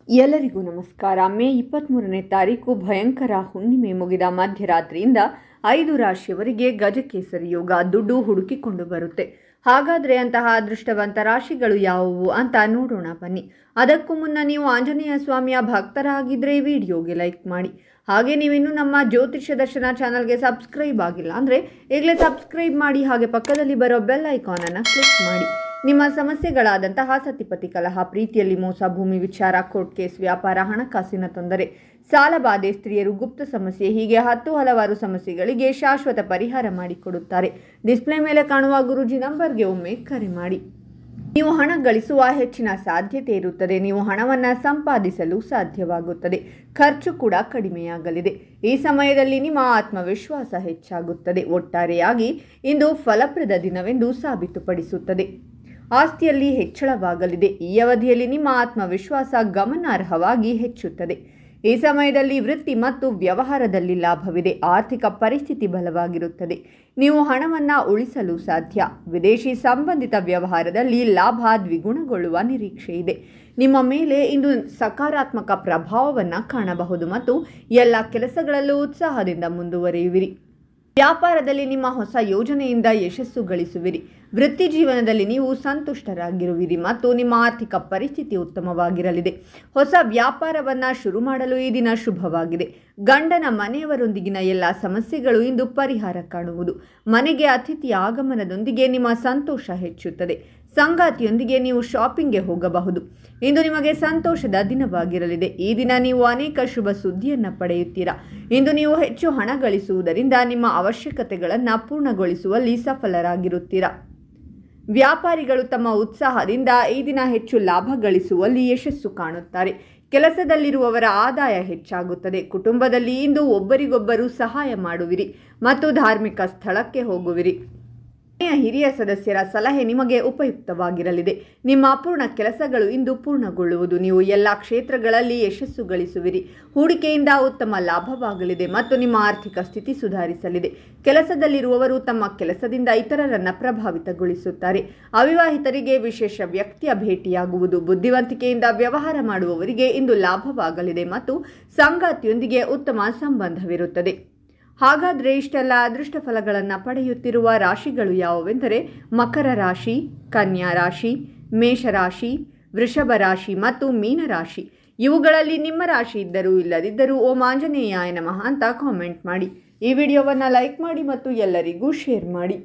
ಎಲ್ಲರಿಗೂ ನಮಸ್ಕಾರ. ಮೇ 23ನೇ ತಾರೀಕು ಭಯಂಕರ ಹುಣ್ಣಿಮೆ ಮುಗಿದ ಮಧ್ಯರಾತ್ರಿಯಿಂದ 5 ರಾಶಿಯವರಿಗೆ ಗಜಕೇಸರಿ ಯೋಗ ದುಡ್ಡು ಹುಡುಕಿಕೊಂಡು ಬರುತ್ತೆ. ಹಾಗಾದರೆ ಅಂತಹ ಅದೃಷ್ಟವಂತ ರಾಶಿಗಳು ಯಾವುವು ಅಂತ ನೋಡೋಣ ಬನ್ನಿ. ಅದಕ್ಕೂ ಮುನ್ನ ನೀವು ಆಂಜನೇಯ ಸ್ವಾಮಿಯ ಭಕ್ತರಾಗಿದ್ದರೆ ವಿಡಿಯೋಗೆ ಲೈಕ್ ಮಾಡಿ. ಹಾಗೆ ನೀವಿನ್ನೂ ನಮ್ಮ ಜ್ಯೋತಿಷ್ಯ ದರ್ಶನ ಚಾನಲ್ಗೆ ಸಬ್ಸ್ಕ್ರೈಬ್ ಆಗಿಲ್ಲ ಅಂದರೆ ಈಗಲೇ ಸಬ್ಸ್ಕ್ರೈಬ್ ಮಾಡಿ. ಹಾಗೆ ಪಕ್ಕದಲ್ಲಿ ಬರೋ ಬೆಲ್ ಐಕಾನನ್ನು ಕ್ಲಿಕ್ ಮಾಡಿ. ನಿಮ್ಮ ಸಮಸ್ಯೆಗಳಾದಂತಹ ಸತಿಪತಿ ಕಲಹ, ಪ್ರೀತಿಯಲ್ಲಿ ಮೋಸ, ಭೂಮಿ ವಿಚಾರ, ಕೋರ್ಟ್ ಕೇಸ್, ವ್ಯಾಪಾರ, ಹಣಕಾಸಿನ ತೊಂದರೆ, ಸಾಲಬಾಧೆ, ಸ್ತ್ರೀಯರು, ಗುಪ್ತ ಸಮಸ್ಯೆ, ಹೀಗೆ ಹಲವಾರು ಸಮಸ್ಯೆಗಳಿಗೆ ಶಾಶ್ವತ ಪರಿಹಾರ ಮಾಡಿಕೊಡುತ್ತಾರೆ. ಡಿಸ್ಪ್ಲೇ ಮೇಲೆ ಕಾಣುವ ಗುರೂಜಿ ನಂಬರ್ಗೆ ಒಮ್ಮೆ ಕರೆ ಮಾಡಿ. ನೀವು ಹಣ ಗಳಿಸುವ ಹೆಚ್ಚಿನ ಸಾಧ್ಯತೆ ಇರುತ್ತದೆ. ನೀವು ಹಣವನ್ನು ಸಂಪಾದಿಸಲು ಸಾಧ್ಯವಾಗುತ್ತದೆ. ಖರ್ಚು ಕೂಡ ಕಡಿಮೆಯಾಗಲಿದೆ. ಈ ಸಮಯದಲ್ಲಿ ನಿಮ್ಮ ಆತ್ಮವಿಶ್ವಾಸ ಹೆಚ್ಚಾಗುತ್ತದೆ. ಒಟ್ಟಾರೆಯಾಗಿ ಇಂದು ಫಲಪ್ರದ ದಿನವೆಂದು ಸಾಬೀತುಪಡಿಸುತ್ತದೆ. ಆಸ್ತಿಯಲ್ಲಿ ಹೆಚ್ಚಳವಾಗಲಿದೆ. ಈ ಅವಧಿಯಲ್ಲಿ ನಿಮ್ಮ ಆತ್ಮವಿಶ್ವಾಸ ಗಮನಾರ್ಹವಾಗಿ ಹೆಚ್ಚುತ್ತದೆ. ಈ ಸಮಯದಲ್ಲಿ ವೃತ್ತಿ ಮತ್ತು ವ್ಯವಹಾರದಲ್ಲಿ ಲಾಭವಿದೆ. ಆರ್ಥಿಕ ಪರಿಸ್ಥಿತಿ ಬಲವಾಗಿರುತ್ತದೆ. ನೀವು ಹಣವನ್ನು ಉಳಿಸಲು ಸಾಧ್ಯ. ವಿದೇಶಿ ಸಂಬಂಧಿತ ವ್ಯವಹಾರದಲ್ಲಿ ಲಾಭ ದ್ವಿಗುಣಗೊಳ್ಳುವ ನಿರೀಕ್ಷೆ ಇದೆ. ನಿಮ್ಮ ಮೇಲೆ ಇಂದು ಸಕಾರಾತ್ಮಕ ಪ್ರಭಾವವನ್ನು ಕಾಣಬಹುದು ಮತ್ತು ಎಲ್ಲ ಕೆಲಸಗಳಲ್ಲೂ ಉತ್ಸಾಹದಿಂದ ಮುಂದುವರಿಯುವಿರಿ. ವ್ಯಾಪಾರದಲ್ಲಿ ನಿಮ್ಮ ಹೊಸ ಯೋಜನೆಯಿಂದ ಯಶಸ್ಸು ಗಳಿಸುವಿರಿ. ವೃತ್ತಿ ಜೀವನದಲ್ಲಿ ನೀವು ಸಂತುಷ್ಟರಾಗಿರುವಿರಿ ಮತ್ತು ನಿಮ್ಮ ಆರ್ಥಿಕ ಪರಿಸ್ಥಿತಿ ಉತ್ತಮವಾಗಿರಲಿದೆ. ಹೊಸ ವ್ಯಾಪಾರವನ್ನು ಶುರು ಮಾಡಲು ಈ ದಿನ ಶುಭವಾಗಿದೆ. ಗಂಡನ ಮನೆಯವರೊಂದಿಗಿನ ಎಲ್ಲ ಸಮಸ್ಯೆಗಳು ಇಂದು ಪರಿಹಾರ ಕಾಣುವುದು. ಮನೆಗೆ ಅತಿಥಿಯ ಆಗಮನದೊಂದಿಗೆ ನಿಮ್ಮ ಸಂತೋಷ ಹೆಚ್ಚುತ್ತದೆ. ಸಂಗಾತಿಯೊಂದಿಗೆ ನೀವು ಶಾಪಿಂಗ್ಗೆ ಹೋಗಬಹುದು. ಇಂದು ನಿಮಗೆ ಸಂತೋಷದ ದಿನವಾಗಿರಲಿದೆ. ಈ ದಿನ ನೀವು ಅನೇಕ ಶುಭ ಸುದ್ದಿಯನ್ನು ಪಡೆಯುತ್ತೀರಾ. ಇಂದು ನೀವು ಹೆಚ್ಚು ಹಣ ಗಳಿಸುವುದರಿಂದ ನಿಮ್ಮ ಅವಶ್ಯಕತೆಗಳನ್ನು ಪೂರ್ಣಗೊಳಿಸುವಲ್ಲಿ ಸಫಲರಾಗಿರುತ್ತೀರಾ. ವ್ಯಾಪಾರಿಗಳು ತಮ್ಮ ಉತ್ಸಾಹದಿಂದ ಈ ದಿನ ಹೆಚ್ಚು ಲಾಭ ಗಳಿಸುವಲ್ಲಿ ಯಶಸ್ಸು ಕಾಣುತ್ತಾರೆ. ಕೆಲಸದಲ್ಲಿರುವವರ ಆದಾಯ ಹೆಚ್ಚಾಗುತ್ತದೆ. ಕುಟುಂಬದಲ್ಲಿ ಇಂದು ಒಬ್ಬರಿಗೊಬ್ಬರು ಸಹಾಯ ಮಾಡುವಿರಿ ಮತ್ತು ಧಾರ್ಮಿಕ ಸ್ಥಳಕ್ಕೆ ಹೋಗುವಿರಿ. ಹಿರಿಯ ಸದಸ್ಯರ ಸಲಹೆ ನಿಮಗೆ ಉಪಯುಕ್ತವಾಗಿರಲಿದೆ. ನಿಮ್ಮ ಅಪೂರ್ಣ ಕೆಲಸಗಳು ಇಂದು ಪೂರ್ಣಗೊಳ್ಳುವುದು. ನೀವು ಎಲ್ಲ ಕ್ಷೇತ್ರಗಳಲ್ಲಿ ಯಶಸ್ಸು ಗಳಿಸುವಿರಿ. ಹೂಡಿಕೆಯಿಂದ ಉತ್ತಮ ಲಾಭವಾಗಲಿದೆ ಮತ್ತು ನಿಮ್ಮ ಆರ್ಥಿಕ ಸ್ಥಿತಿ ಸುಧಾರಿಸಲಿದೆ. ಕೆಲಸದಲ್ಲಿರುವವರು ತಮ್ಮ ಕೆಲಸದಿಂದ ಇತರರನ್ನು ಪ್ರಭಾವಿತಗೊಳಿಸುತ್ತಾರೆ. ಅವಿವಾಹಿತರಿಗೆ ವಿಶೇಷ ವ್ಯಕ್ತಿಯ ಭೇಟಿಯಾಗುವುದು. ಬುದ್ಧಿವಂತಿಕೆಯಿಂದ ವ್ಯವಹಾರ ಮಾಡುವವರಿಗೆ ಇಂದು ಲಾಭವಾಗಲಿದೆ ಮತ್ತು ಸಂಗಾತಿಯೊಂದಿಗೆ ಉತ್ತಮ ಸಂಬಂಧವಿರುತ್ತದೆ. ಹಾಗಾದರೆ ಇಷ್ಟೆಲ್ಲ ಅದೃಷ್ಟ ಫಲಗಳನ್ನು ಪಡೆಯುತ್ತಿರುವ ರಾಶಿಗಳು ಯಾವುವೆಂದರೆ ಮಕರ ರಾಶಿ, ಕನ್ಯಾ ರಾಶಿ, ಮೇಷರಾಶಿ, ವೃಷಭ ರಾಶಿ ಮತ್ತು ಮೀನರಾಶಿ. ಇವುಗಳಲ್ಲಿ ನಿಮ್ಮ ರಾಶಿ ಇದ್ದರೂ ಇಲ್ಲದಿದ್ದರೂ ಓಂ ಆಂಜನೇಯಾಯ ನಮಃ ಅಂತ ಕಾಮೆಂಟ್ ಮಾಡಿ. ಈ ವಿಡಿಯೋವನ್ನು ಲೈಕ್ ಮಾಡಿ ಮತ್ತು ಎಲ್ಲರಿಗೂ ಶೇರ್ ಮಾಡಿ.